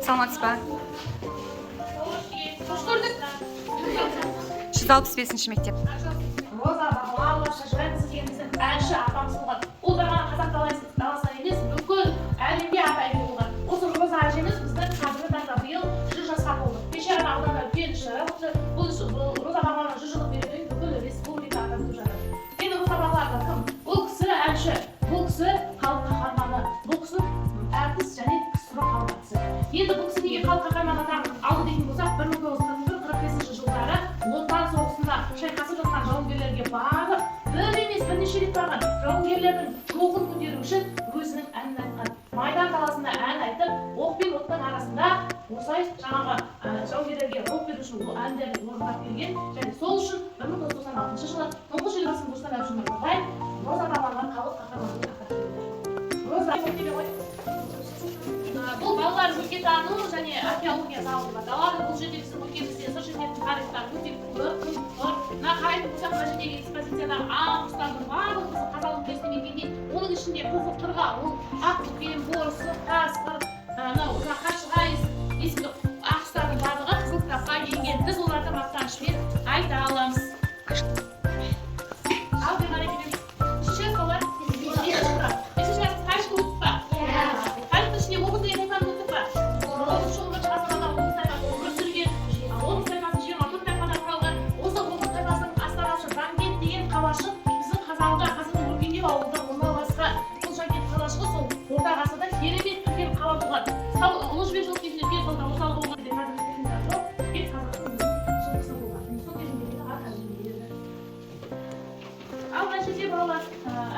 Salamatsız ben. Hoş gördük. 165. mektup. Роза бағалауы шашырайымыз дегеніміздің әнші атамыз болған. Ол да ғана қазақ даласына емес, бүкіл әлемге аты әйгілі болған. Осы Роза әжеміз біздің қазіргі таңда биыл 100 жасқа толды. Кеше ғана ауданда үлкен шара өтті. Бұл Роза бағалауына 100 жылдық мерейтойын бүкіл республика атап өтіп жатыр. Енді Роза бағалау кім? Бұл кісі әнші, бұл кісі халық қаһарманы, бұл кісі әртіс және ксро халық әртісі. Енді бұл кісі неге халық қаһарманы атағын алды дейтін болсақ, 1941-45 жылдары Отан соғысында шайқасып жатқан жауынгерлерге барып, бір емес бірнеше рет барған жауынгерлердің рухын көтеру үшін өзінің әнін айтқан. Майдан даласында ән айтып, оқ пен оттың арасында осылай жаңағы жауынгерлерге рух беру үшін бұл әндерді орындап берген. Және сол үшін 1996 жылы тұңғыш елбасы Нұрсұлтан Әбішұлы Назарбаев Роза бағалауын халық қаһарманы деп атап берді. Роза бұл балалар өлкетану және археология залы деп аталады. Бұл жерде біздің өлкемізде сыр шертетін тарихтар өте көп. Мына қарайтын болсақ, мына жердегі экспозициядағы аң құстардың барлығы біздің қазақ өлкесіне мекенде. Оның ішінде қызыл қырға, ол ақ көкем, борсы, қасқыр, мынау қаршыға есімді ақ құстардың барлығы қызыл кітапқа енген. Біз оларды мақтанышпен айта аламыз. Ал демалекеден үшінші солар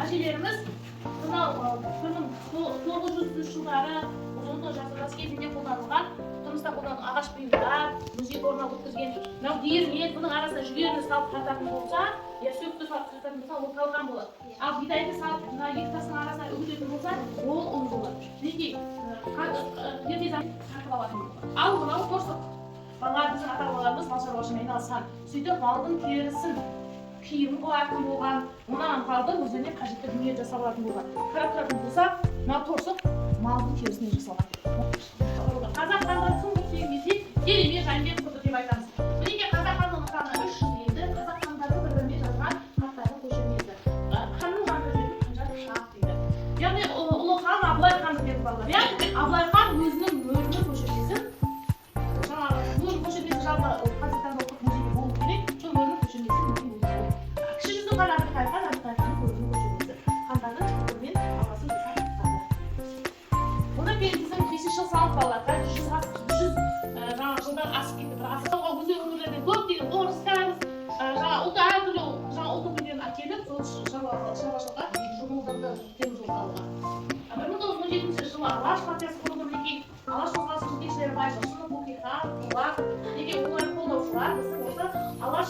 әжелеріміз мынау 1900 жылдары 19 ғасыр кезінде қолданылған тұрмыста қолданылған ағаш бұйымдар, музей орнына өткізген мынау диірмен, бұның арасында жүгеріні салып тартатын болса, я сөкті салып тартатын болса, ол қалған болады. Ал бидайды салып мына екі тастың арасына үгітетін болса, ол ұн болады. Неге? Ерте заман тартып алатын болады. Ал мынау торсық. Баға біздің ата-бабаларымыз мал шаруашылығымен айналысқан. Сөйтіп малдың терісін киім қылатын болған, онан қалды өздеріне қажетті дүние жасап алатын болған. Қарап тұратын болсақ, мына торсық малдың терісінен жасалған. Қазақ хандығы кім болып десек, Керемет Жәнібек болды деп айтамыз. Мінекей қазақ хандығының ханы 300 еді, қазақ хандары бір-біріне жазған хаттардың көшірмесі. Ханның аты жөнін қанжар шах дейді. Яғни ұлы хан Абылай хан деп балалар. Яғни Абылай хан өзінің мөрінің көшірмесін, жаңағы мөр көшірмесі жалпы қазіргі таңда ұлттық музейде болу керек, сол мөрінің көшірмесін жылдан асып кетті. Бірақ асауға өзге өңірлерден көптеген орыс, кәріс, ұлты әртүрлі ұлт өкілдерін әкеліп, сол шаруашылыққа жұмылдырды темір жол салуға. 1917 жылы Алаш партиясы құрылды. Мінекей Алаш қозғалысының жетекшілері Байшоқын, Бөкейхан, Тулақ, неге олар қолдаушылар біздің осы Алаш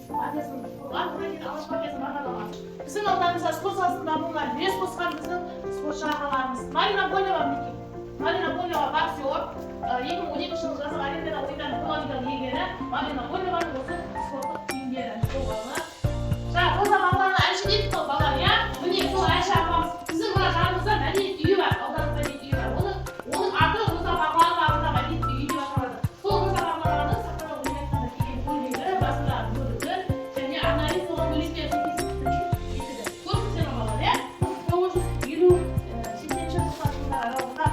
партиясын құрған, одан кейін Алаш партиясын бағдарламасы. Біздің ауданымызда спорт саласының дамуына үлес қосқан біздің спортшы ағаларымыз. Марина Бойлова мінекей. Марина Бойлова боксер, 2012 жылы жазғы Олимпиада ойындарының қола медаль иегері Марина Бойлованың осы спорттық киімдері болғаны. Жаңа Роза бағалауына әнші дейді сол балалар, иә? Міне сол әнші апамыз. Біздің мына жанымызда мәдениет үйі бар, аудандық мәдениет үйі бар. Оның аты Роза бағалау атындағы мәдениет үйі деп аталады. Сол Роза бағалауының сахнаға ойын айтқанда киген көйлегі, басында бөрігі және арнайы соған бөлектер көрсетеді балалар, иә? 1950-80 аралығында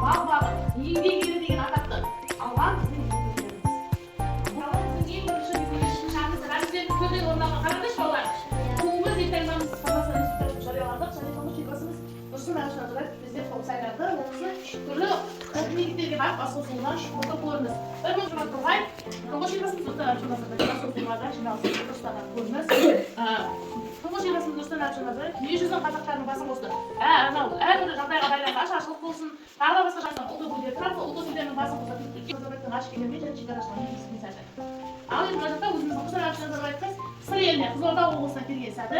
балада еңбек ері деген атақты алған біздің еңбектеріміз. Біздің ең бірінші шаңымыз рәміздердің көзден орнаған қараңдаршы балалар. Туымыз ертеңіміз қазақстан Республикасының жарияладық және тұңғыш елбасымыз Нұрсұлтан Әбішұлы Назарбаев президент болып сайланды. Ол кісі түрлі мемлекеттерге барып басқосуынан фото көрініс. Бір мың жұмат тұрғай тұңғыш елбасымыз Нұрсұлтан Әбішұлы Назарбаев басқосуларда жиналысы отырыстардан көрініс. Тұңғыш елбасымыз Нұрсұлтан Әбішұлы Назарбаев дүниежүзінің қазақтарының басын қосты. Әрбір жағдайға байланысты ашаршылық болсын, тағы да басқа жағынан ұлт өкілдері тұрады, ұлт өкілдерінің басын қосатын Назарбаевтың ғарыш кемелермен және шекарашылармен кездескен сәті. Ал енді мына жақта өзіміздің Нұрсұлтан Әбішұлы Назарбаевтың Сыр еліне, Қызылорда облысына келген сәті